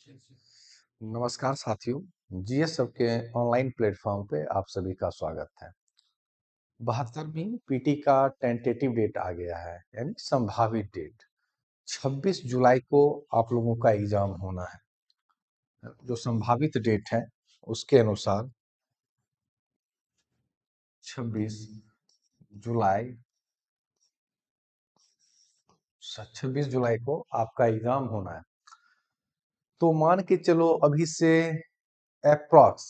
नमस्कार साथियों। जीएस सबके ऑनलाइन प्लेटफॉर्म पे आप सभी का स्वागत है। 72वीं पीटी का टेंटेटिव डेट आ गया है, यानी संभावित डेट 26 जुलाई को आप लोगों का एग्जाम होना है। जो संभावित डेट है उसके अनुसार 26 जुलाई 26 जुलाई को आपका एग्जाम होना है। तो मान के चलो अभी से अप्रॉक्स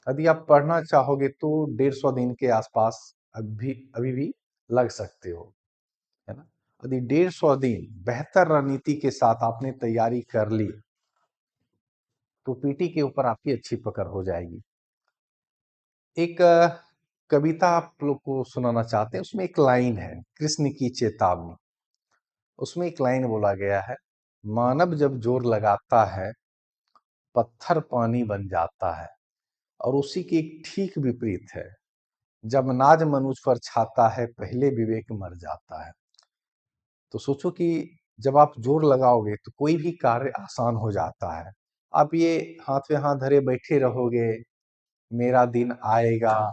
यदि आप पढ़ना चाहोगे तो 150 दिन के आसपास अभी भी लग सकते हो, है ना। यदि 150 दिन बेहतर रणनीति के साथ आपने तैयारी कर ली तो पीटी के ऊपर आपकी अच्छी पकड़ हो जाएगी। एक कविता आप लोग को सुनाना चाहते हैं, उसमें एक लाइन है, कृष्ण की चेतावनी। उसमें एक लाइन बोला गया है, मानव जब जोर लगाता है पत्थर पानी बन जाता है। और उसी के एक ठीक विपरीत है, जब नाज मनुष्य पर छाता है पहले विवेक मर जाता है। तो सोचो कि जब आप जोर लगाओगे तो कोई भी कार्य आसान हो जाता है। आप ये हाथ पे हाथ धरे बैठे रहोगे, मेरा दिन आएगा,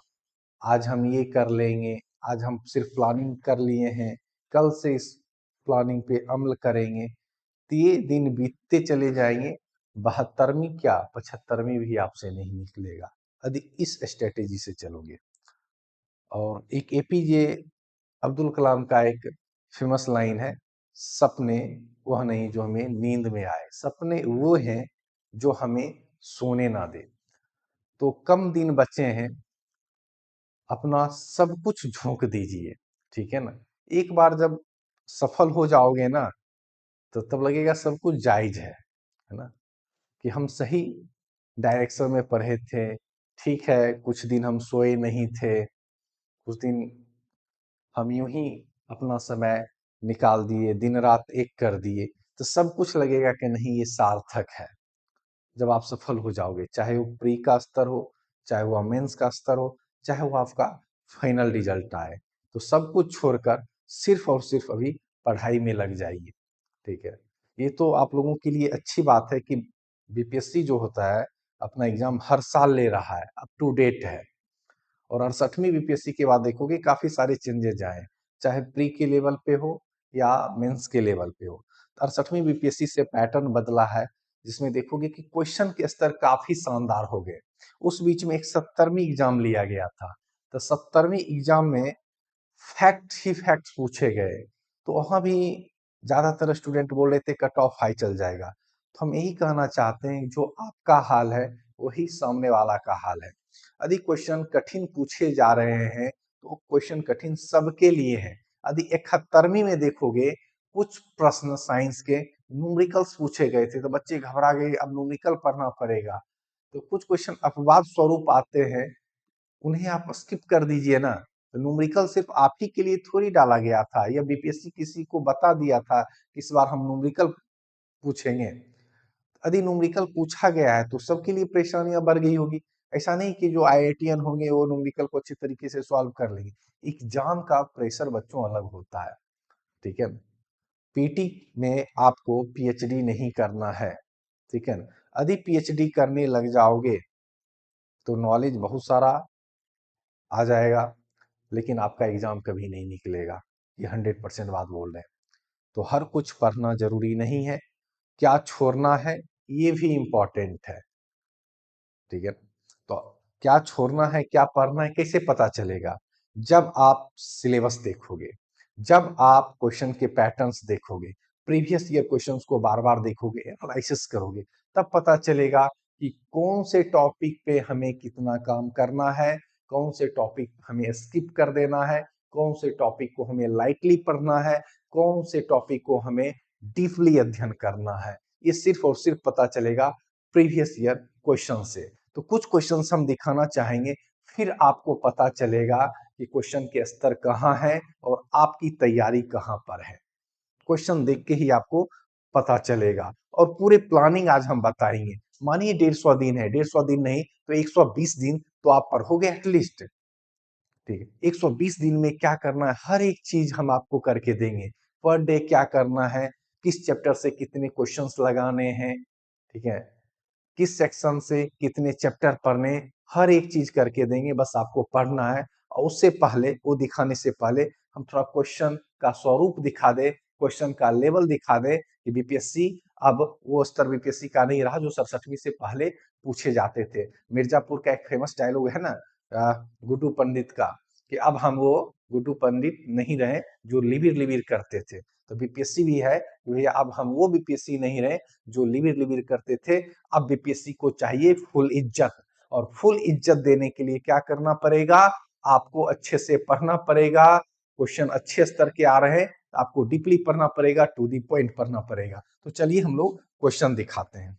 आज हम ये कर लेंगे, आज हम सिर्फ प्लानिंग कर लिए हैं, कल से इस प्लानिंग पे अमल करेंगे, तो ये दिन बीतते चले जाएंगे। 72वीं क्या 75वीं भी आपसे नहीं निकलेगा यदि इस स्ट्रेटेजी से चलोगे। और एक एपीजे अब्दुल कलाम का एक फेमस लाइन है, सपने वह नहीं जो हमें नींद में आए, सपने वो हैं जो हमें सोने ना दे। तो कम दिन बचे हैं, अपना सब कुछ झोंक दीजिए, ठीक है ना। एक बार जब सफल हो जाओगे ना तो तब लगेगा सब कुछ जायज है ना, कि हम सही डायरेक्शन में पढ़े थे। ठीक है, कुछ दिन हम सोए नहीं थे, कुछ दिन हम यूं ही अपना समय निकाल दिए, दिन रात एक कर दिए, तो सब कुछ लगेगा कि नहीं ये सार्थक है। जब आप सफल हो जाओगे, चाहे वो प्री का स्तर हो, चाहे वो मेंस का स्तर हो, चाहे वो आपका फाइनल रिजल्ट आए, तो सब कुछ छोड़कर सिर्फ और सिर्फ अभी पढ़ाई में लग जाइए, ठीक है। ये तो आप लोगों के लिए अच्छी बात है कि बीपीएससी जो होता है अपना एग्जाम हर साल ले रहा है, अप टू डेट है। और 68वीं बीपीएससी के बाद देखोगे काफी सारे चेंजेस आए, चाहे प्री के लेवल पे हो या मेंस के लेवल पे हो। 68वीं बीपीएससी से पैटर्न बदला है, जिसमें देखोगे कि क्वेश्चन के स्तर काफी शानदार हो गए। उस बीच में एक 70वीं एग्जाम लिया गया था, तो 70वीं एग्जाम में फैक्ट ही फैक्ट पूछे गए। तो वहां भी ज्यादातर स्टूडेंट बोल रहे थे कट ऑफ हाई चल जाएगा। तो हम यही कहना चाहते हैं, जो आपका हाल है वही सामने वाला का हाल है। यदि क्वेश्चन कठिन पूछे जा रहे हैं तो क्वेश्चन कठिन सबके लिए है। यदि 71वीं में देखोगे, कुछ प्रश्न साइंस के न्यूमेरिकल्स पूछे गए थे तो बच्चे घबरा गए, अब न्यूमेरिकल पढ़ना पड़ेगा। तो कुछ क्वेश्चन अपवाद स्वरूप आते हैं, उन्हें आप स्किप कर दीजिए ना। तो न्यूमेरिकल सिर्फ आप ही के लिए थोड़ी डाला गया था, या बीपीएससी किसी को बता दिया था कि इस बार हम न्यूमेरिकल पूछेंगे। यदि न्यूमेरिकल पूछा गया है तो सबके लिए परेशानियां बढ़ गई होगी। ऐसा नहीं कि जो आईआईटीएन होंगे वो न्यूमेरिकल को अच्छी तरीके से सॉल्व कर लेंगे। एग्जाम का प्रेशर बच्चों अलग होता है, ठीक है। पीटी में आपको पीएचडी नहीं करना है, ठीक है ना। यदि पीएचडी करने लग जाओगे तो नॉलेज बहुत सारा आ जाएगा, लेकिन आपका एग्जाम कभी नहीं निकलेगा। ये 100% बात बोल रहे हैं। तो हर कुछ पढ़ना जरूरी नहीं है, क्या छोड़ना है ये भी इम्पोर्टेंट है, ठीक है। तो क्या छोड़ना है क्या पढ़ना है कैसे पता चलेगा? जब आप सिलेबस देखोगे, जब आप क्वेश्चन के पैटर्न्स देखोगे, प्रीवियस ईयर क्वेश्चंस को बार बार देखोगे, एनालिसिस करोगे, तब पता चलेगा कि कौन से टॉपिक पे हमें कितना काम करना है, कौन से टॉपिक हमें स्किप कर देना है, कौन से टॉपिक को हमें लाइटली पढ़ना है, कौन से टॉपिक को हमें डीपली अध्ययन करना है। ये सिर्फ और सिर्फ पता चलेगा प्रीवियस ईयर क्वेश्चन से। तो कुछ क्वेश्चंस हम दिखाना चाहेंगे, फिर आपको पता चलेगा कि क्वेश्चन के स्तर कहाँ है और आपकी तैयारी कहाँ पर है। क्वेश्चन देख के ही आपको पता चलेगा। और पूरे प्लानिंग आज हम बताएंगे। मानिए 150 दिन है, 150 दिन नहीं तो 120 दिन तो आप पढ़ोगे एटलीस्ट, ठीक है। 120 दिन में क्या करना है हर एक चीज हम आपको करके देंगे। पर डे क्या करना है, किस चैप्टर से कितने क्वेश्चंस लगाने हैं, ठीक है। किस सेक्शन से कितने चैप्टर पढ़ने, हर एक चीज करके देंगे, बस आपको पढ़ना है। और उससे पहले, वो दिखाने से पहले हम थोड़ा क्वेश्चन का स्वरूप दिखा दे, क्वेश्चन का लेवल दिखा दे कि बीपीएससी अब वो स्तर बीपीएससी का नहीं रहा जो 67वीं से पहले पूछे जाते थे। मिर्जापुर का एक फेमस डायलॉग है ना गुड्डू पंडित का, कि अब हम वो गुड्डू पंडित नहीं रहे जो लिबिर लिबिर करते थे। तो बीपीएससी भी है भैया, अब हम वो बीपीएससी नहीं रहे जो लिबिर लिबिर करते थे। अब बीपीएससी को चाहिए फुल इज्जत, और फुल इज्जत देने के लिए क्या करना पड़ेगा, आपको अच्छे से पढ़ना पड़ेगा। क्वेश्चन अच्छे स्तर के आ रहे हैं, आपको डीपली पढ़ना पड़ेगा, टू दी पॉइंट पढ़ना पड़ेगा। तो चलिए हम लोग क्वेश्चन दिखाते हैं।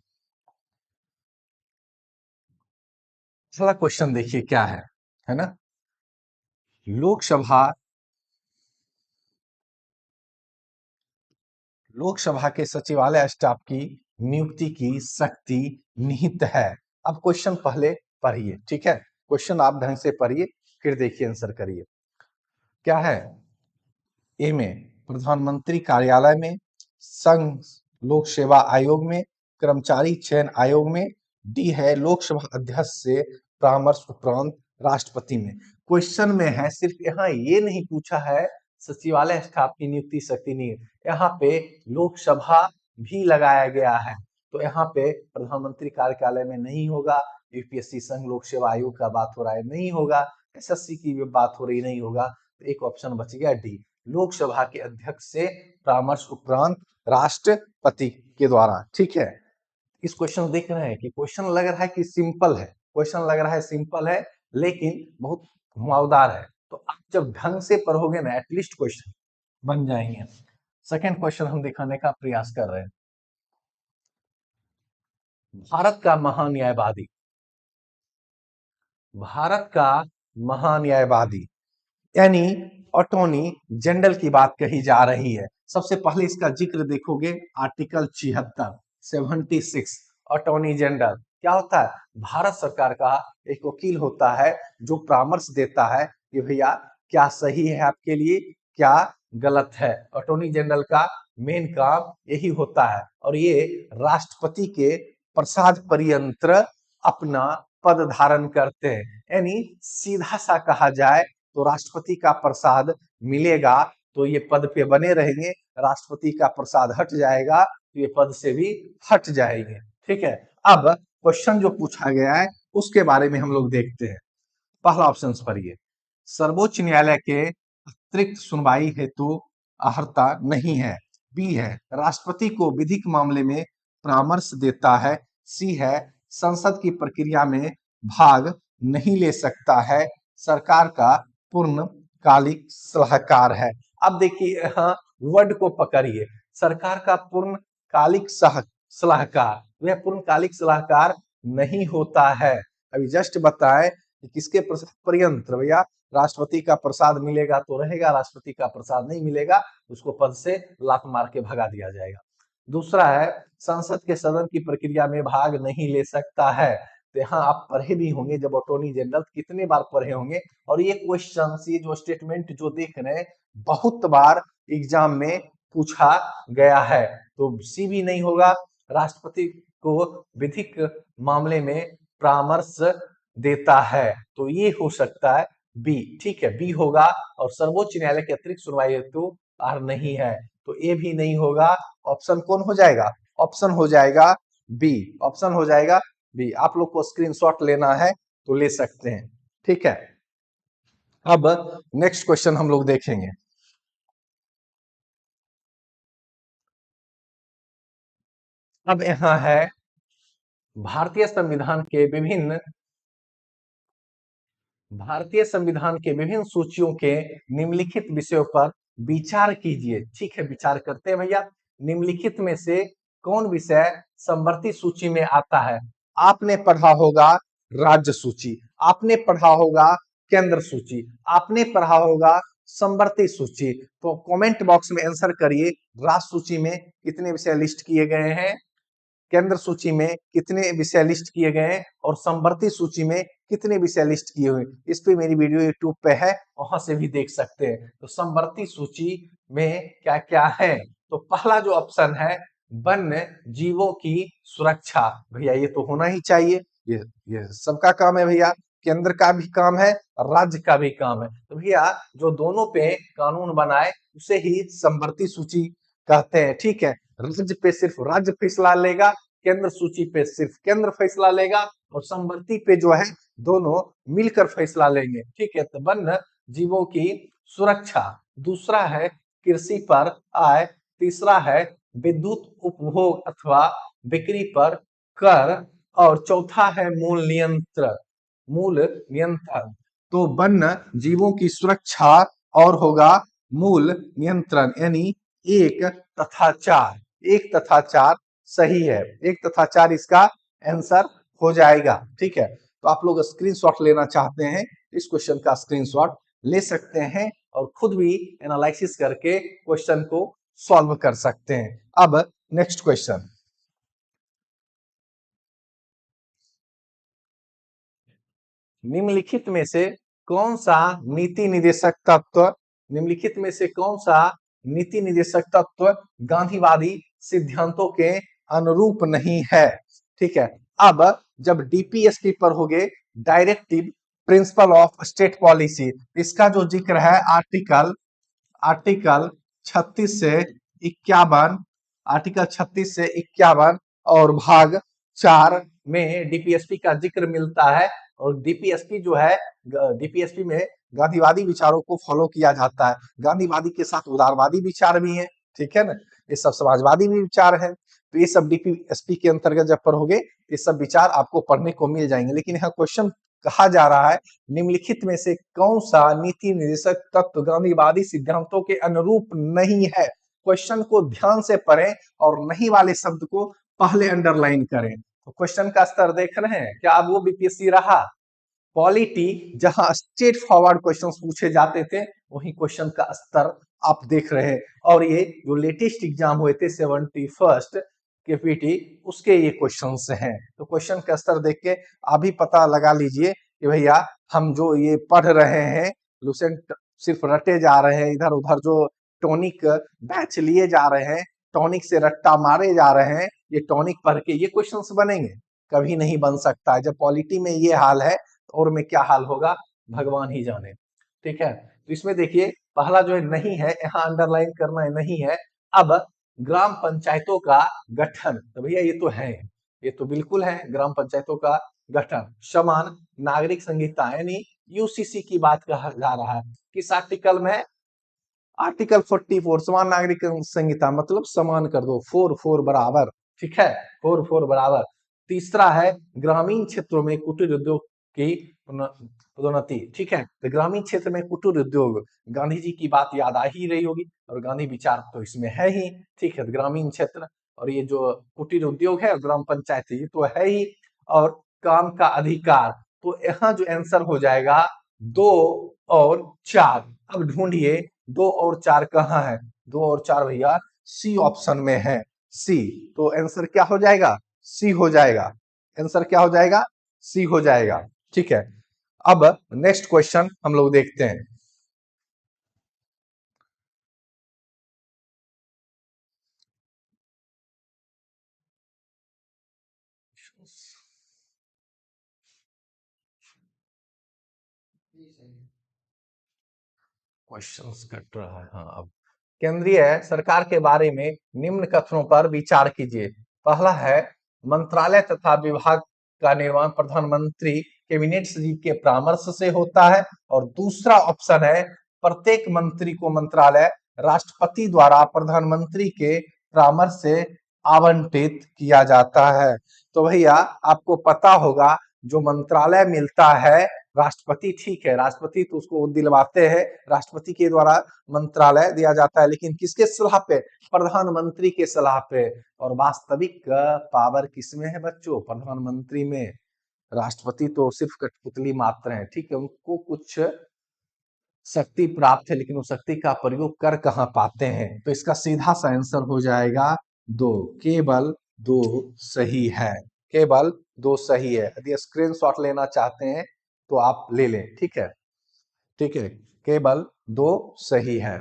पहला क्वेश्चन देखिए क्या है ना, लोकसभा के सचिवालय स्टाफ की नियुक्ति की शक्ति निहित है। अब क्वेश्चन पहले पढ़िए, ठीक है, क्वेश्चन आप ढंग से पढ़िए, फिर देखिए आंसर करिए। क्या है, ए में प्रधानमंत्री कार्यालय में, संघ लोक सेवा आयोग में, कर्मचारी चयन आयोग में, डी है लोकसभा अध्यक्ष से परामर्श उपरांत राष्ट्रपति में। क्वेश्चन में है सिर्फ यहाँ ये नहीं पूछा है सचिवालय स्टाफ की नियुक्ति शक्ति नहीं, यहाँ पे लोकसभा भी लगाया गया है। तो यहाँ पे प्रधानमंत्री कार्यालय में नहीं होगा, यूपीएससी संघ लोक सेवा आयोग का बात हो रहा है नहीं होगा, एसएससी की भी बात हो रही नहीं होगा। तो एक ऑप्शन बच गया डी, लोकसभा के अध्यक्ष से परामर्श उपरांत राष्ट्रपति के द्वारा। ठीक है, इस क्वेश्चन देख रहे हैं कि क्वेश्चन लग रहा है कि सिंपल है, क्वेश्चन लग रहा है सिंपल है, लेकिन बहुत घुमावदार है। तो आप जब ढंग से पढ़ोगे ना, एटलीस्ट क्वेश्चन बन जाएंगे। सेकंड क्वेश्चन हम दिखाने का प्रयास कर रहे हैं। भारत का महान न्यायवादी, भारत का महान न्यायवादी यानी अटॉर्नी जनरल की बात कही जा रही है। सबसे पहले इसका जिक्र देखोगे आर्टिकल 76 अटॉर्नी जनरल क्या होता है, भारत सरकार का एक वकील होता है जो परामर्श देता है कि भैया क्या सही है आपके लिए, क्या गलत है। अटॉर्नी जनरल का मेन काम यही होता है, और ये राष्ट्रपति के प्रसाद पर्यंत्र अपना पद धारण करते हैं। यानी सीधा सा कहा जाए तो राष्ट्रपति का प्रसाद मिलेगा तो ये पद पे बने रहेंगे, राष्ट्रपति का प्रसाद हट जाएगा तो ये पद से भी हट जाएंगे। ठीक है, अब क्वेश्चन जो पूछा गया है उसके बारे में हम लोग देखते हैं। पहला ऑप्शन पढ़िए, सर्वोच्च न्यायालय के अतिरिक्त सुनवाई हेतु अर्हता नहीं है। बी है राष्ट्रपति को विधिक मामले में परामर्श देता है। सी है संसद की प्रक्रिया में भाग नहीं ले सकता है, सरकार का पूर्णकालिक सलाहकार है। अब देखिए यहाँ वर्ड को पकड़िए, सरकार का पूर्णकालिक सलाहकार, वह पूर्णकालिक सलाहकार नहीं होता है। अभी जस्ट बताएं कि किसके पर्यंत्र, भैया राष्ट्रपति का प्रसाद मिलेगा तो रहेगा, राष्ट्रपति का प्रसाद नहीं मिलेगा उसको पद से लात मार के भगा दिया जाएगा। दूसरा है संसद के सदन की प्रक्रिया में भाग नहीं ले सकता है। तो यहाँ आप पढ़े भी होंगे, जब अटॉर्नी जनरल कितने बार पढ़े होंगे, और ये क्वेश्चन, ये जो स्टेटमेंट जो देख रहे हैं बहुत बार एग्जाम में पूछा गया है। तो सी भी नहीं होगा, राष्ट्रपति को विधिक मामले में परामर्श देता है, तो ये हो सकता है बी। ठीक है, बी होगा, और सर्वोच्च न्यायालय के अतिरिक्त सुनवाई हेतु आर नहीं है, तो ए भी नहीं होगा। ऑप्शन कौन हो जाएगा, ऑप्शन हो जाएगा बी, ऑप्शन हो जाएगा बी। आप लोग को स्क्रीनशॉट लेना है तो ले सकते हैं। ठीक है, अब नेक्स्ट क्वेश्चन हम लोग देखेंगे। अब यहां है भारतीय संविधान के विभिन्न सूचियों के निम्नलिखित विषयों पर विचार कीजिए। ठीक है, विचार करते हैं भैया, निम्नलिखित में से कौन विषय समवर्ती सूची में आता है। आपने पढ़ा होगा राज्य सूची, आपने पढ़ा होगा केंद्र सूची, आपने पढ़ा होगा समवर्ती सूची। तो कमेंट बॉक्स में आंसर करिए, राज्य सूची में कितने विषय लिस्ट किए गए हैं, केंद्र सूची में कितने विषय लिस्ट किए गए हैं, और समवर्ती सूची में कितने विषय लिस्ट किए हुए। इस पे मेरी वीडियो यूट्यूब पे है, वहां से भी देख सकते हैं। तो समवर्ती सूची में क्या क्या है, तो पहला जो ऑप्शन है वन्य जीवों की सुरक्षा। भैया ये तो होना ही चाहिए, ये सबका काम है भैया, केंद्र का भी काम है और राज्य का भी काम है। तो भैया जो दोनों पे कानून बनाए उसे ही समवर्ती सूची कहते हैं, ठीक है। राज्य पे सिर्फ राज्य फैसला लेगा, केंद्र सूची पे सिर्फ केंद्र फैसला लेगा और समवर्ती पे जो है दोनों मिलकर फैसला लेंगे, ठीक है। तो वन्य जीवों की सुरक्षा, दूसरा है कृषि पर आय, तीसरा है विद्युत उपभोग अथवा बिक्री पर कर और चौथा है मूल नियंत्रण, मूल नियंत्रण। तो वन्य जीवों की सुरक्षा और होगा मूल नियंत्रण, यानी एक तथा चार, एक तथा चार सही है, एक तथा चार इसका आंसर हो जाएगा, ठीक है। तो आप लोग स्क्रीनशॉट लेना चाहते हैं इस क्वेश्चन का स्क्रीनशॉट ले सकते हैं और खुद भी एनालिसिस करके क्वेश्चन को सॉल्व कर सकते हैं। अब नेक्स्ट क्वेश्चन, निम्नलिखित में से कौन सा नीति निदेशक तत्व, निम्नलिखित में से कौन सा नीति निदेशक तत्व गांधीवादी सिद्धांतों के अनुरूप नहीं है, ठीक है। अब जब डीपीएसपी पर होगे, directive principle of state policy, इसका जो जिक्र है आर्टिकल आर्टिकल 36 से 51, आर्टिकल 36 से 51 और भाग 4 में डीपीएसपी का जिक्र मिलता है। और डीपीएसपी जो है, डीपीएसपी में गांधीवादी विचारों को फॉलो किया जाता है, गांधीवादी के साथ उदारवादी विचार भी है, ठीक है ना, ये सब समाजवादी भी विचार है। तो ये सब डीपीएसपी के अंतर्गत जब पढ़ोगे ये सब विचार आपको पढ़ने को मिल जाएंगे। लेकिन यहाँ क्वेश्चन कहा जा रहा है निम्नलिखित में से कौन सा नीति निर्देशक तत्व गांधीवादी सिद्धांतों के अनुरूप नहीं है। क्वेश्चन को ध्यान से पढ़ें और नहीं वाले शब्द को पहले अंडरलाइन करें। तो क्वेश्चन का स्तर देख रहे हैं क्या, अब वो बीपीएससी रहा पॉलिटी जहां स्ट्रेट फॉरवर्ड क्वेश्चन पूछे जाते थे, वही क्वेश्चन का स्तर आप देख रहे हैं। और ये जो लेटेस्ट एग्जाम हुए थे 71st केपीटी, उसके ये क्वेश्चंस हैं। तो क्वेश्चन का स्तर देख के आप भी पता लगा लीजिए कि भैया हम जो ये पढ़ रहे हैं, लुसेंट सिर्फ रटे जा रहे हैं, इधर उधर जो टॉनिक बैच लिए जा रहे हैं, टॉनिक से रट्टा मारे जा रहे हैं, ये टॉनिक पढ़ के ये क्वेश्चंस बनेंगे, कभी नहीं बन सकता है। जब पॉलिटी में ये हाल है और में क्या हाल होगा भगवान ही जाने, ठीक है। तो इसमें देखिए पहला जो है नहीं है, यहाँ अंडरलाइन करना है नहीं है। अब ग्राम पंचायतों का गठन, तो भैया ये तो है, ये तो बिल्कुल है ग्राम पंचायतों का गठन। समान नागरिक संहिता यानी यूसीसी की बात कहा जा रहा है, किस आर्टिकल में, आर्टिकल 44 समान नागरिक संहिता, मतलब समान कर दो, 4 बराबर, ठीक है, 4 बराबर। तीसरा है ग्रामीण क्षेत्रों में कुटीर उद्योग की पदोन्नति, ठीक है। तो ग्रामीण क्षेत्र में कुटीर उद्योग, गांधी जी की बात याद आ ही रही होगी और गांधी विचार तो इसमें है ही, ठीक है। ग्रामीण क्षेत्र और ये जो कुटीर उद्योग है और ग्राम पंचायत ये तो है ही। और काम का अधिकार, तो यहाँ जो आंसर हो जाएगा 2 और 4। अब ढूंढिए 2 और 4 कहाँ है, 2 और 4 भैया सी ऑप्शन में है, सी। तो आंसर क्या हो जाएगा, सी हो जाएगा, आंसर क्या हो जाएगा, सी हो जाएगा, ठीक है। अब नेक्स्ट क्वेश्चन हम लोग देखते हैं। क्वेश्चंस कट रहा है, हाँ। अब केंद्रीय सरकार के बारे में निम्न कथनों पर विचार कीजिए। पहला है मंत्रालय तथा विभाग का निर्माण प्रधानमंत्री कैबिनेट सचिव के परामर्श से होता है। और दूसरा ऑप्शन है प्रत्येक मंत्री को मंत्रालय राष्ट्रपति द्वारा प्रधानमंत्री के परामर्श से आवंटित किया जाता है। तो भैया आपको पता होगा जो मंत्रालय मिलता है राष्ट्रपति, ठीक है, राष्ट्रपति तो उसको दिलवाते हैं, राष्ट्रपति के द्वारा मंत्रालय दिया जाता है, लेकिन किसके सलाह पे, प्रधानमंत्री के सलाह पे। और वास्तविक पावर किसमें है बच्चों, प्रधानमंत्री में। राष्ट्रपति तो सिर्फ कठपुतली मात्र है, ठीक है, उनको कुछ शक्ति प्राप्त है लेकिन उस शक्ति का प्रयोग कर कहाँ पाते हैं। तो इसका सीधा सा आंसर हो जाएगा 2, केवल 2 सही है, केवल 2 सही है। यदि स्क्रीनशॉट लेना चाहते हैं तो आप ले लें, ठीक है, ठीक है, केवल 2 सही है।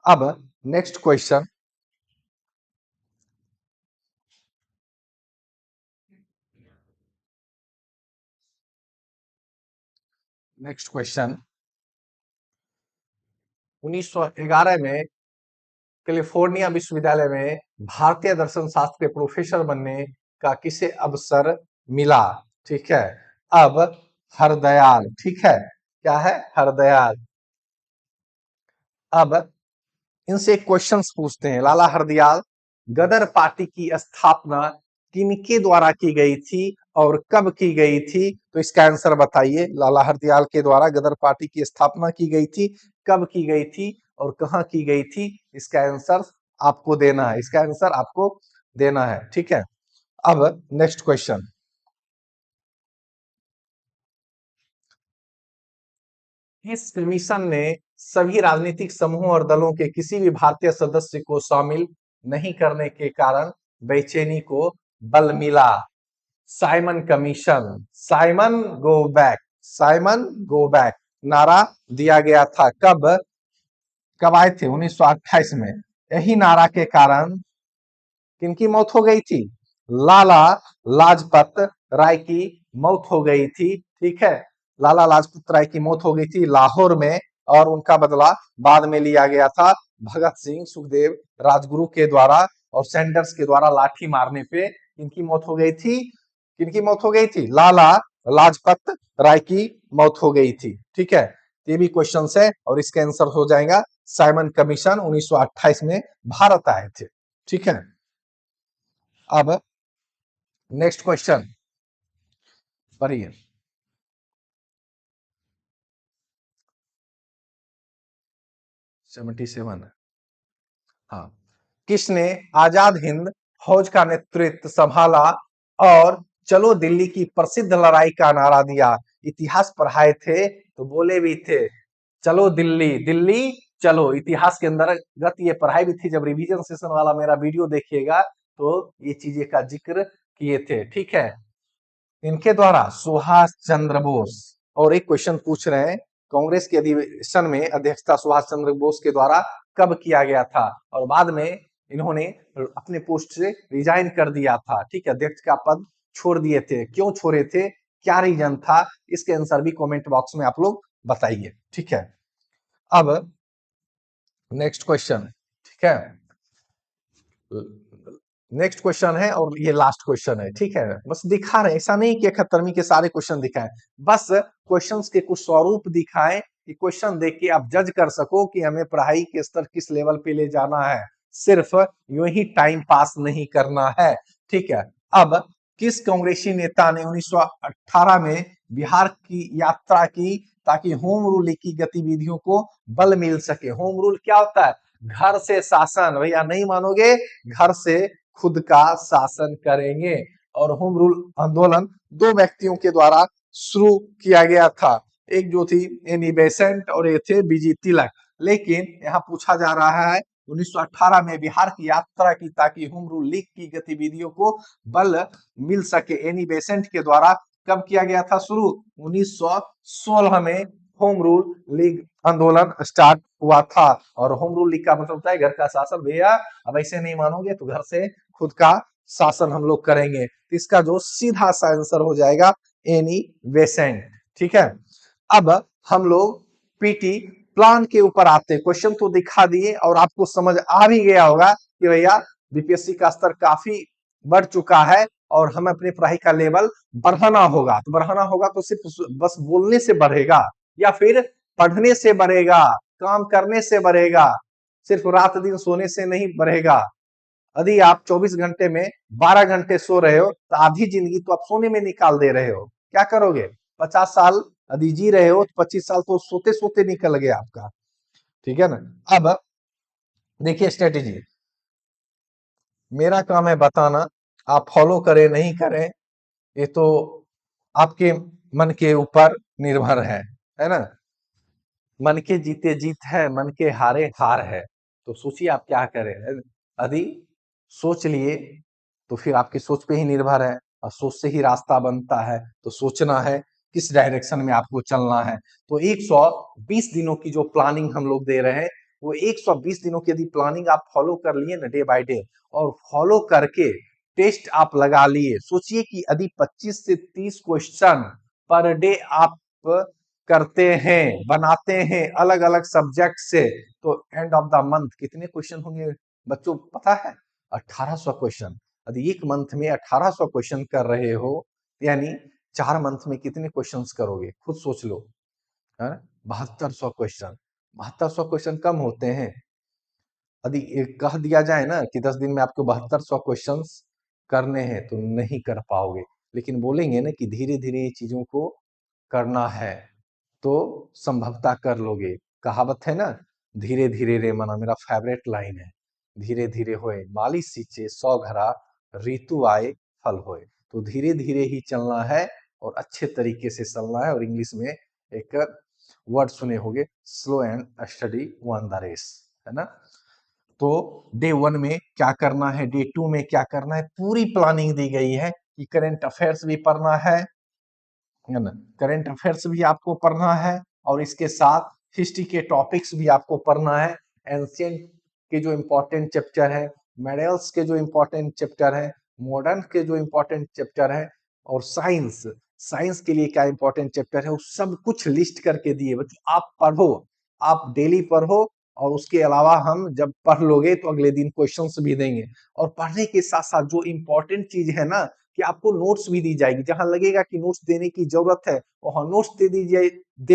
अब नेक्स्ट क्वेश्चन, नेक्स्ट क्वेश्चन, 1911 में कैलिफोर्निया विश्वविद्यालय में भारतीय दर्शन शास्त्र के प्रोफेसर बनने का किसे अवसर मिला? ठीक है, अब हरदयाल, ठीक है, क्या है? हरदयाल। अब इनसे क्वेश्चंस पूछते हैं। लाला हरदयाल, गदर पार्टी की स्थापना किनके द्वारा की गई थी और कब की गई थी? तो इसका आंसर बताइए। लाला हरदयाल के द्वारा गदर पार्टी की स्थापना की गई थी, कब की गई थी और कहां की गई थी? इसका आंसर आपको देना है, इसका आंसर आपको देना है, ठीक है। अब नेक्स्ट क्वेश्चन, इस कमीशन ने सभी राजनीतिक समूहों और दलों के किसी भी भारतीय सदस्य को शामिल नहीं करने के कारण बेचैनी को बल मिला। Simon commission, Simon go back, Simon go back नारा दिया गया था। कब कब आए थे? 1928 में। यही नारा के कारण किनकी मौत हो गई थी? लाला लाजपत राय की मौत हो गई थी, ठीक है। लाला लाजपत राय की मौत हो गई थी लाहौर में, और उनका बदला बाद में लिया गया था भगत सिंह, सुखदेव, राजगुरु के द्वारा और सैंडर्स के द्वारा लाठी मारने पे इनकी मौत हो गई थी। किनकी मौत हो गई थी? लाला लाजपत राय की मौत हो गई थी, ठीक है। ये भी क्वेश्चन है और इसका आंसर हो जाएगा साइमन कमीशन 1928 में भारत आए थे, ठीक है। अब नेक्स्ट क्वेश्चन पढ़िए। 77 है, हाँ। किसने आजाद हिंद फौज का नेतृत्व संभाला और चलो दिल्ली की प्रसिद्ध लड़ाई का नारा दिया? इतिहास पढ़ाए थे तो बोले भी थे चलो दिल्ली, दिल्ली चलो। इतिहास के अंतर्गत ये पढ़ाई भी थी। जब रिवीजन सेशन वाला मेरा वीडियो देखिएगा तो ये चीजें का जिक्र किए थे, ठीक है। इनके द्वारा सुभाष चंद्र बोस, और एक क्वेश्चन पूछ रहे हैं, कांग्रेस के अधिवेशन में अध्यक्षता सुभाष चंद्र बोस के द्वारा कब किया गया था? और बाद में इन्होंने अपने पोस्ट से रिजाइन कर दिया था, ठीक है। अध्यक्ष का पद छोड़ दिए थे, क्यों छोड़े थे, क्या रीजन था? इसके आंसर भी कमेंट बॉक्स में आप लोग बताइए, ठीक है। अब नेक्स्ट क्वेश्चन, ठीक है। नेक्स्ट क्वेश्चन है और ये लास्ट क्वेश्चन है, ठीक है। बस दिखा रहे, ऐसा नहीं कि 71वीं के सारे क्वेश्चन दिखाएं, बस क्वेश्चंस के कुछ स्वरूप दिखाएं कि क्वेश्चन देख के आप जज कर सको कि हमें पढ़ाई के स्तर किस लेवल पे ले जाना है। सिर्फ यूं ही टाइम पास नहीं करना है, ठीक है। अब किस कांग्रेसी नेता ने 1918 में बिहार की यात्रा की ताकि होम रूल की गतिविधियों को बल मिल सके? होम रूल क्या होता है? घर से शासन। भैया नहीं मानोगे, घर से खुद का शासन करेंगे। और होम रूल आंदोलन दो व्यक्तियों के द्वारा शुरू किया गया था, एक जो थी एनी बेसेंट और एक थे बीजी तिलक। लेकिन यहाँ पूछा जा रहा है 1918 में बिहार की यात्रा की ताकि होम रूल लीग की गतिविधियों को बल मिल सके, एनी बेसेंट के द्वारा कब किया गया था शुरू? 1916 में होम रूल लीग आंदोलन स्टार्ट हुआ था। और होम रूल लीग का मतलब होता है घर का शासन। भैया अब ऐसे नहीं मानोगे तो घर से खुद का शासन हम लोग करेंगे। तो इसका जो सीधा सा आंसर हो जाएगा एनी बेसेंट, ठीक है। अब हम लोग पीटी प्लान के ऊपर आते हैं। क्वेश्चन तो दिखा दिए और आपको समझ आ भी गया होगा कि भैया बीपीएससी का स्तर काफी बढ़ चुका है और हमें अपनी पढ़ाई का लेवल बढ़ाना होगा। तो बढ़ाना होगा तो सिर्फ बस बोलने से बढ़ेगा या फिर पढ़ने से बढ़ेगा, काम करने से बढ़ेगा, सिर्फ रात दिन सोने से नहीं बढ़ेगा। यदि आप 24 घंटे में 12 घंटे सो रहे हो तो आधी जिंदगी तो आप सोने में निकाल दे रहे हो। क्या करोगे? 50 साल यदि जी रहे हो तो 25 साल तो सोते सोते निकल गया आपका, ठीक है ना। अब देखिए स्ट्रेटेजी, मेरा काम है बताना, आप फॉलो करें नहीं करें ये तो आपके मन के ऊपर निर्भर है ना। मन के जीते जीत है, मन के हारे हार है। तो सोचिए आप क्या करें। यदि सोच लिए तो फिर आपकी सोच पे ही निर्भर है, और सोच से ही रास्ता बनता है। तो सोचना है किस डायरेक्शन में आपको चलना है। तो 120 दिनों की जो प्लानिंग हम लोग दे रहे हैं, वो 120 दिनों की यदि प्लानिंग आप फॉलो कर लिए ना डे बाय डे, और फॉलो करके टेस्ट आप लगा लिए, सोचिए कि यदि 25 से 30 क्वेश्चन पर डे आप करते हैं, बनाते हैं अलग अलग सब्जेक्ट से, तो एंड ऑफ द मंथ कितने क्वेश्चन होंगे बच्चों पता है? 1800 क्वेश्चन। यदि एक मंथ में 1800 क्वेश्चन कर रहे हो, यानी 4 मंथ में कितने क्वेश्चंस करोगे खुद सोच लो। 7200 क्वेश्चन। 7200 क्वेश्चन कम होते हैं? यदि कह दिया जाए ना कि 10 दिन में आपको 7200 क्वेश्चंस करने हैं तो नहीं कर पाओगे, लेकिन बोलेंगे ना कि धीरे धीरे ये चीजों को करना है तो संभवतः कर लोगे। कहावत है ना, धीरे धीरे रे मना, मेरा फेवरेट लाइन है, धीरे धीरे होए माली सींचे 100 घड़ा, ऋतु आए फल होए। तो धीरे धीरे ही चलना है और अच्छे तरीके से चलना है। और इंग्लिश में एक वर्ड सुने होंगे, slow and steady won the race, है ना। तो डे 1 में क्या करना है, डे 2 में क्या करना है, पूरी प्लानिंग दी गई है कि करंट अफेयर्स भी पढ़ना है ना, करंट अफेयर्स भी आपको पढ़ना है और इसके साथ हिस्ट्री के टॉपिक्स भी आपको पढ़ना है। एंशियंट के जो इम्पोर्टेंट चैप्टर है, मेडल्स के जो इम्पोर्टेंट चैप्टर है, मॉडर्न के जो इम्पोर्टेंट चैप्टर है, और साइंस, साइंस के लिए क्या इम्पोर्टेंट चैप्टर है, वो सब कुछ लिस्ट करके दिए बच्चों। आप पढ़ो, आप डेली पढ़ो, और उसके अलावा हम जब पढ़ लोगे तो अगले दिन क्वेश्चंस भी देंगे। और पढ़ने के साथ साथ जो इम्पोर्टेंट चीज है ना, कि आपको नोट्स भी दी जाएगी, जहां लगेगा कि नोट्स देने की जरूरत है वहां नोट्स दे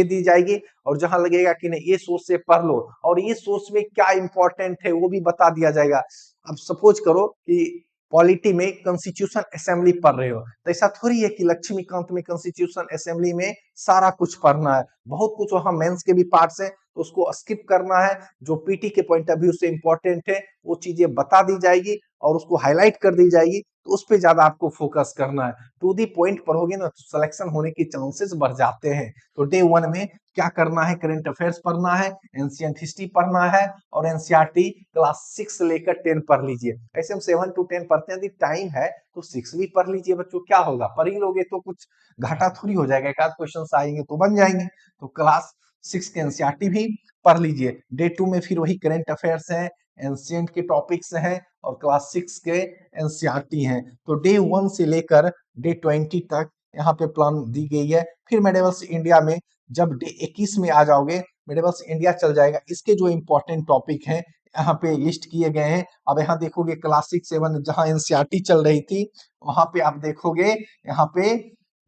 दी जाएगी, और जहां लगेगा कि नहीं ये सोर्स से पढ़ लो और ये सोर्स में क्या इंपॉर्टेंट है वो भी बता दिया जाएगा। अब सपोज करो कि पॉलिटी में कॉन्स्टिट्यूशन असेंबली पढ़ रहे हो, तो ऐसा थोड़ी है कि लक्ष्मीकांत में कॉन्स्टिट्यूशन असेंबली में सारा कुछ पढ़ना है, बहुत कुछ वहां मेंस के भी पार्ट्स है तो उसको स्किप करना है। जो पीटी के पॉइंट ऑफ व्यू से इंपॉर्टेंट है वो चीजें बता दी जाएगी और उसको हाईलाइट कर दी जाएगी, तो उस पे ज्यादा आपको फोकस करना है। टू दी पॉइंट पढ़ोगे ना तो सिलेक्शन होने के चांसेस बढ़ जाते हैं। तो डे 1 में क्या करना है, करंट अफेयर्स पढ़ना है, एंशिएंट हिस्ट्री पढ़ना है, और एनसीईआरटी क्लास 6 से लेकर 10 पढ़ लीजिए। ऐसे हम 7 to 10 पढ़ते हैं, यदि टाइम है तो 6 भी पढ़ लीजिए बच्चों, क्या होगा, पढ़ ही लोगे तो कुछ घाटा थोड़ी हो जाएगा, एक आध क्वेश्चन आएंगे तो बन जाएंगे। तो क्लास 6 के एनसीईआरटी भी पढ़ लीजिए। डे 2 में फिर वही करंट अफेयर्स है, एंशिएंट के टॉपिक्स हैं, और क्लास 6 के एनसीईआरटी हैं। तो डे 1 से लेकर डे 20 तक यहाँ पे प्लान दी गई है। फिर मेडेवल्स इंडिया में जब डे 21 में आ जाओगे, मेडेवल्स इंडिया चल जाएगा, इसके जो इंपॉर्टेंट टॉपिक हैं यहाँ पे लिस्ट किए गए हैं। अब यहाँ देखोगे क्लास 6-7 जहाँ एनसीईआरटी चल रही थी वहां पे आप देखोगे, यहाँ पे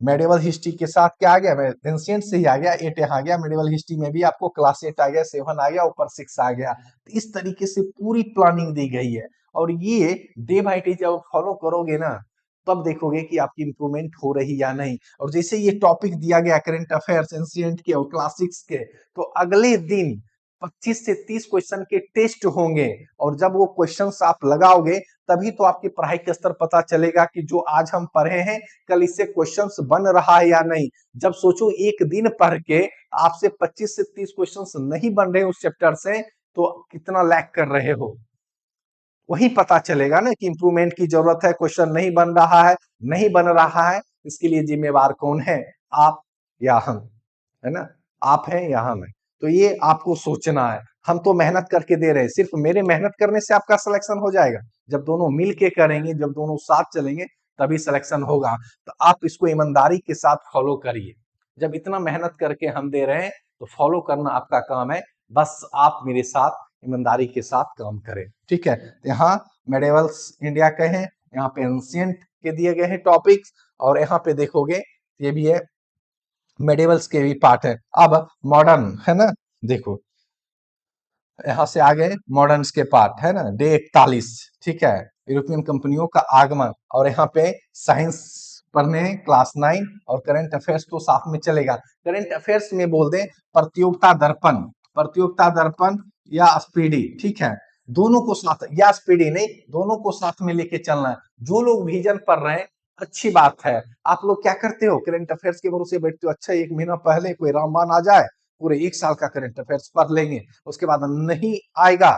मेडिवल हिस्ट्री के साथ क्या आ गया, एंशिएंट से ही आ गया, 8 यहाँ आ गया, मेडिवल हिस्ट्री में भी आपको क्लास 8 आ गया, 7 आ गया, ऊपर 6 आ गया। तो इस तरीके से पूरी प्लानिंग दी गई है, और ये डे बाय डे जब फॉलो करोगे ना तब देखोगे कि आपकी इंप्रूवमेंट हो रही या नहीं। और जैसे ये टॉपिक दिया गया करंट अफेयर्स एंशिएंट के और क्लास 6 के, तो अगले दिन 25 से 30 क्वेश्चन के टेस्ट होंगे, और जब वो क्वेश्चंस आप लगाओगे तभी तो आपकी पढ़ाई का स्तर पता चलेगा कि जो आज हम पढ़े हैं कल इससे क्वेश्चंस बन रहा है या नहीं। जब सोचो एक दिन पढ़ के आपसे 25 से 30 क्वेश्चंस नहीं बन रहे उस चैप्टर से, तो कितना लैग कर रहे हो, वही पता चलेगा ना कि इंप्रूवमेंट की जरूरत है, क्वेश्चन नहीं बन रहा है, नहीं बन रहा है, इसके लिए जिम्मेवार कौन है, आप या हम, है ना, आप हैं या हम है। तो ये आपको सोचना है। हम तो मेहनत करके दे रहे हैं, सिर्फ मेरे मेहनत करने से आपका सिलेक्शन हो जाएगा, जब दोनों मिल के करेंगे, जब दोनों साथ चलेंगे तभी सिलेक्शन होगा। तो आप इसको ईमानदारी के साथ फॉलो करिए। जब इतना मेहनत करके हम दे रहे हैं तो फॉलो करना आपका काम है, बस आप मेरे साथ ईमानदारी के साथ काम करें, ठीक है। तो यहाँ मेडिवल्स इंडिया के हैं, यहाँ पे एंशिएंट के दिए गए हैं टॉपिक्स, और यहाँ पे देखोगे ये भी है मेडिवल्स के भी पार्ट है। अब मॉडर्न है ना, देखो यहाँ से आगे मॉडर्न्स के पार्ट है ना, डे 41, ठीक है, यूरोपियन कंपनियों का आगमन, और यहाँ पे साइंस पढ़ने क्लास 9, और करंट अफेयर्स तो साथ में चलेगा। करंट अफेयर्स में बोल दे प्रतियोगिता दर्पण, प्रतियोगिता दर्पण या स्पीडी, ठीक है, दोनों को साथ, या स्पीडी नहीं, दोनों को साथ में लेके चलना है। जो लोग विजन पढ़ रहे हैं अच्छी बात है। आप लोग क्या करते हो, करंट अफेयर्स के भरोसे बैठते हो, अच्छा 1 महीना पहले कोई रामबाण आ जाए पूरे 1 साल का करंट अफेयर्स पढ़ लेंगे, उसके बाद नहीं आएगा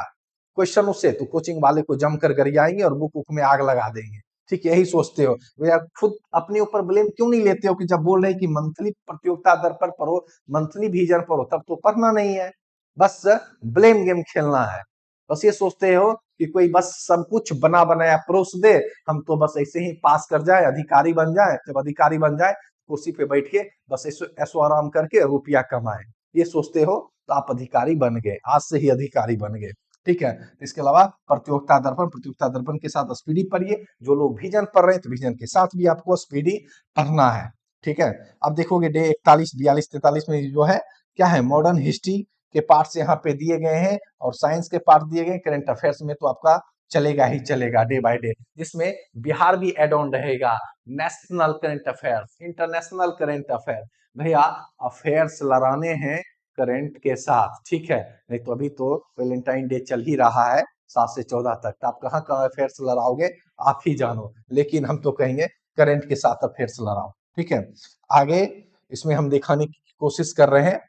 क्वेश्चन उससे तो कोचिंग वाले को जमकर गरियाएंगे और बुक में आग लगा देंगे, ठीक, यही सोचते हो यार। खुद अपने ऊपर ब्लेम क्यों नहीं लेते हो कि जब बोल रहे कि मंथली प्रतियोगिता दर पर पढ़ो, मंथली विजन पढ़ो, तब तो पढ़ना नहीं है, बस ब्लेम गेम खेलना है। बस ये सोचते हो कि कोई बस सब कुछ बना बनाया परोस दे, हम तो बस ऐसे ही पास कर जाए, अधिकारी बन जाए, जब अधिकारी बन जाए कुर्सी पे बैठ के बस ऐसो ऐसो आराम करके रुपया कमाए, ये सोचते हो तो आप अधिकारी बन गए, आज से ही अधिकारी बन गए। ठीक है, इसके अलावा प्रतियोगिता दर्पण के साथ स्पीडी पढ़िए। जो लोग विजन पढ़ रहे हैं तो विजन के साथ भी आपको स्पीडी पढ़ना है। ठीक है, अब देखोगे डे 41, 42, 43 में जो है क्या है, मॉडर्न हिस्ट्री के पार्ट्स यहाँ पे दिए गए हैं और साइंस के पार्ट दिए गए। करंट अफेयर्स में तो आपका चलेगा ही चलेगा डे बाय डे, जिसमें बिहार भी एड ऑन रहेगा। National current affairs, international current affair, भैया अफेयर्स लड़ाने हैं करंट के साथ। ठीक है, नहीं तो अभी तो वैलेंटाइन डे चल ही रहा है 7 से 14 तक, तो आप कहाँ कहाँ अफेयर्स लड़ाओगे आप ही जानो, लेकिन हम तो कहेंगे करंट के साथ अफेयर्स लड़ाओ। ठीक है, आगे इसमें हम दिखाने की कोशिश कर रहे हैं।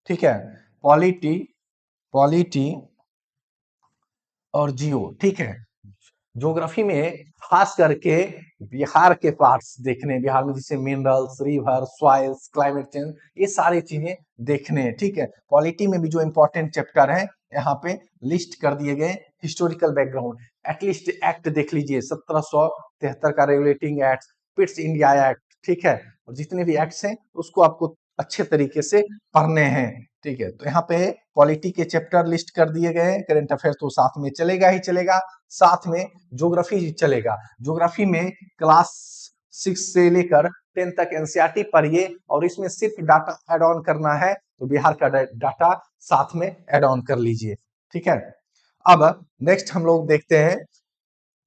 ठीक है, पॉलिटी पॉलिटी और जियो। ठीक है, ज्योग्राफी में खास करके बिहार के पार्ट्स देखने, बिहार में जैसे minerals, river, soils, climate change, ये सारी चीजें देखने हैं। ठीक है, पॉलिटी में भी जो इंपॉर्टेंट चैप्टर है यहाँ पे लिस्ट कर दिए गए। हिस्टोरिकल बैकग्राउंड, एटलीस्ट एक्ट देख लीजिए, 1773 का regulating act, Pitt's India act. ठीक है, और जितने भी एक्ट्स हैं उसको आपको अच्छे तरीके से पढ़ने हैं। ठीक है, तो यहाँ पे पॉलिटी के चैप्टर लिस्ट कर दिए गए हैं। करंट अफेयर तो साथ में चलेगा ही चलेगा, साथ में ज्योग्राफी चलेगा। ज्योग्राफी में क्लास 6 से लेकर 10 तक एनसीईआरटी पढ़िए और इसमें सिर्फ डाटा ऐड ऑन करना है, तो बिहार का डाटा साथ में ऐड ऑन कर लीजिए। ठीक है, अब नेक्स्ट हम लोग देखते हैं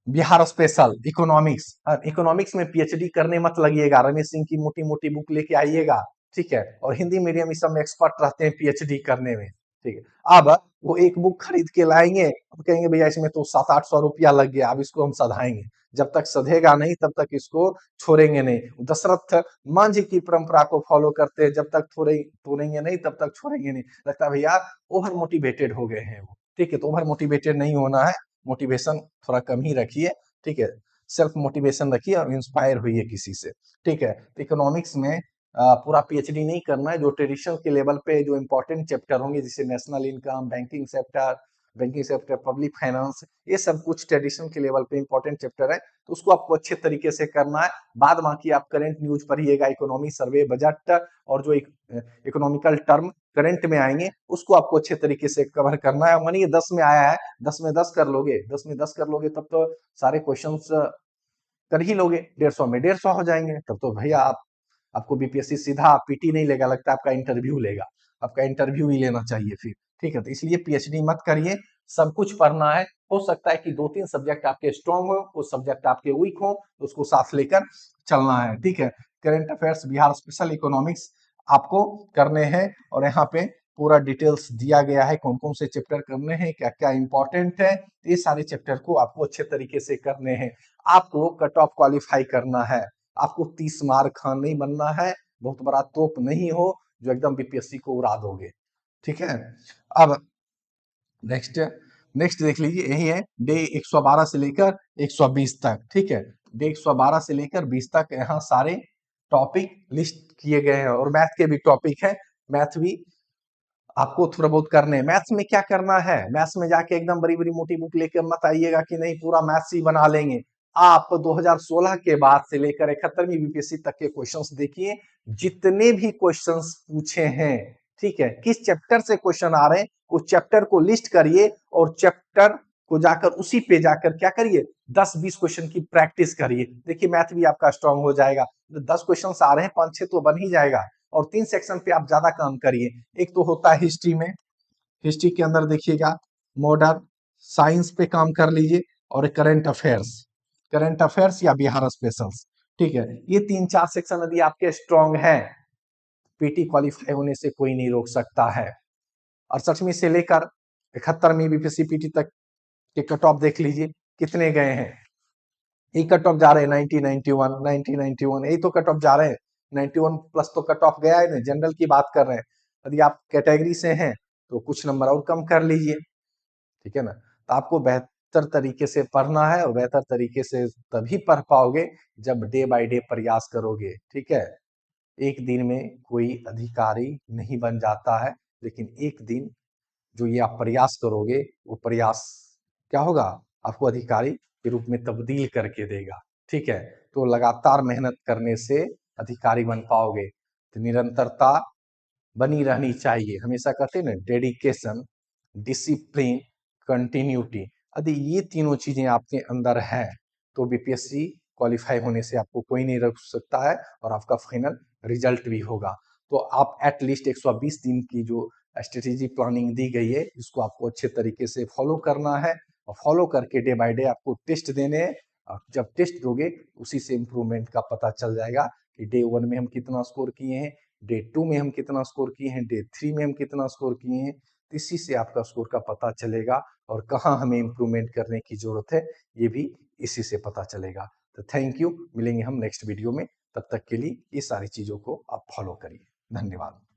बिहार स्पेशल इकोनॉमिक्स। इकोनॉमिक्स में पीएचडी करने मत लगिएगा, रमेश सिंह की मोटी मोटी बुक लेके आइएगा। ठीक है, और हिंदी मीडियम इस सब में एक्सपर्ट रहते हैं पीएचडी करने में। ठीक है, अब वो एक बुक खरीद के लाएंगे और कहेंगे भैया इसमें तो 700-800 रुपया लग गया, अब इसको हम सधाएंगे। जब तक सधेगा नहीं तब तक इसको छोड़ेंगे नहीं। दशरथ मांझी की परंपरा को फॉलो करते हैं, जब तक तोड़ेंगे नहीं तब तक छोड़ेंगे नहीं। लगता है भैया ओवर मोटिवेटेड हो गए हैं वो। ठीक है, तो ओवर मोटिवेटेड नहीं होना है, मोटिवेशन थोड़ा कम ही रखिए। ठीक है, सेल्फ मोटिवेशन रखिए और इंस्पायर होइए किसी से। ठीक है, तो इकोनॉमिक्स में पूरा पीएचडी नहीं करना है, जो ट्रेडिशनल के लेवल पे जो इंपॉर्टेंट चैप्टर होंगे जैसे national income, banking sector, public finance, ये सब कुछ ट्रेडिशनल के लेवल पे इंपॉर्टेंट चैप्टर है, तो उसको आपको अच्छे तरीके से करना है। बाद बाकी आप करंट न्यूज पढ़िएगा, इकोनॉमी सर्वे, बजट और जो इकोनॉमिकल टर्म करंट में आएंगे उसको आपको अच्छे तरीके से कवर करना है। मानिए 10 में आया है, 10 में 10 कर लोगे, 10 में 10 कर लोगे तब तो सारे क्वेश्चंस कर ही लोगे, 150 में 150 हो जाएंगे, तब तो भैया आपको बीपीएससी सीधा पीटी नहीं लेगा, लगता है आपका इंटरव्यू लेगा, आपका इंटरव्यू ही लेना चाहिए फिर। ठीक है, तो इसलिए पीएचडी मत करिए, सब कुछ पढ़ना है। हो सकता है कि 2-3 सब्जेक्ट आपके स्ट्रांग हो, कुछ सब्जेक्ट आपके वीक हो, तो उसको साथ लेकर चलना है। ठीक है, current affairs, Bihar special, economics आपको करने हैं और यहाँ पे पूरा डिटेल्स दिया गया है, कौन कौन से चैप्टर करने हैं, क्या क्या इंपॉर्टेंट है, ये सारे चैप्टर को आपको अच्छे तरीके से करने हैं। आपको कट ऑफ क्वालिफाई करना है, आपको 30 मार्क खान नहीं बनना है, बहुत बड़ा तोप नहीं हो जो एकदम बीपीएससी को उड़ा दोगे। ठीक है, अब नेक्स्ट नेक्स्ट देख लीजिए, यही है डे 112 से लेकर 120 तक। ठीक है, डे 112 से लेकर 20 तक यहाँ सारे टॉपिक लिस्ट किए गए हैं और मैथ के भी टॉपिक है। मैथ भी आपको थोड़ा बहुत करने हैं। मैथ्स में क्या करना है, मैथ्स में जाके एकदम बड़ी बड़ी मोटी बुक लेकर मत आइएगा कि नहीं पूरा मैथ्स ही बना लेंगे। आप 2016 के बाद से लेकर 71वीं बीपीएससी तक के क्वेश्चंस देखिए, जितने भी क्वेश्चंस पूछे हैं, ठीक है, किस चैप्टर से क्वेश्चन आ रहे हैं, उस चैप्टर को लिस्ट करिए और चैप्टर को जाकर उसी पे जाकर क्या करिए, 10-20 क्वेश्चन की प्रैक्टिस करिए। देखिए मैथ भी आपका स्ट्रांग हो जाएगा। 10 क्वेश्चन आ रहे हैं, 5-6 तो बन ही जाएगा। और 3 सेक्शन पे आप ज्यादा काम करिए। एक तो होता है हिस्ट्री में, हिस्ट्री के अंदर देखिएगा मॉडर्न, साइंस पे काम कर लीजिए और करंट अफेयर्स या बिहार स्पेशल्स। ठीक है, ये 3-4 सेक्शन यदि आपके स्ट्रांग है, पीटी क्वालिफाई होने से कोई नहीं रोक सकता है। 68वीं से लेकर 71वीं बीपीएससी पीटी तक के कट ऑफ देख लीजिए कितने गए हैं। ये कट ऑफ जा रहे हैं 1991, यही तो कट ऑफ जा रहे हैं। 91 प्लस तो कट ऑफ गया है ना, जनरल की बात कर रहे हैं। यदि आप कैटेगरी से हैं तो कुछ नंबर और कम कर लीजिए। ठीक है ना, तो आपको बेहतर तरीके से पढ़ना है और बेहतर तरीके से तभी पढ़ पाओगे जब डे बाय डे प्रयास करोगे। ठीक है, एक दिन में कोई अधिकारी नहीं बन जाता है, लेकिन एक दिन जो ये आप प्रयास करोगे वो प्रयास क्या होगा, आपको अधिकारी के रूप में तब्दील करके देगा। ठीक है, तो लगातार मेहनत करने से अधिकारी बन पाओगे। तो निरंतरता बनी रहनी चाहिए। हमेशा कहते हैं ना, डेडिकेशन, डिसिप्लिन, कंटिन्यूटी। यदि ये तीनों चीजें आपके अंदर है तो बीपीएससी क्वालिफाई होने से आपको कोई नहीं रोक सकता है और आपका फाइनल रिजल्ट भी होगा। तो आप एटलीस्ट 120 दिन की जो स्ट्रेटेजी प्लानिंग दी गई है इसको आपको अच्छे तरीके से फॉलो करना है और फॉलो करके डे बाय डे आपको टेस्ट देने हैं। जब टेस्ट दोगे उसी से इम्प्रूवमेंट का पता चल जाएगा कि डे 1 में हम कितना स्कोर किए हैं, डे 2 में हम कितना स्कोर किए हैं, डे 3 में हम कितना स्कोर किए हैं। इसी से आपका स्कोर का पता चलेगा और कहाँ हमें इम्प्रूवमेंट करने की जरूरत है ये भी इसी से पता चलेगा। तो थैंक यू, मिलेंगे हम नेक्स्ट वीडियो में। तब तक के लिए ये सारी चीजों को आप फॉलो करिए। धन्यवाद।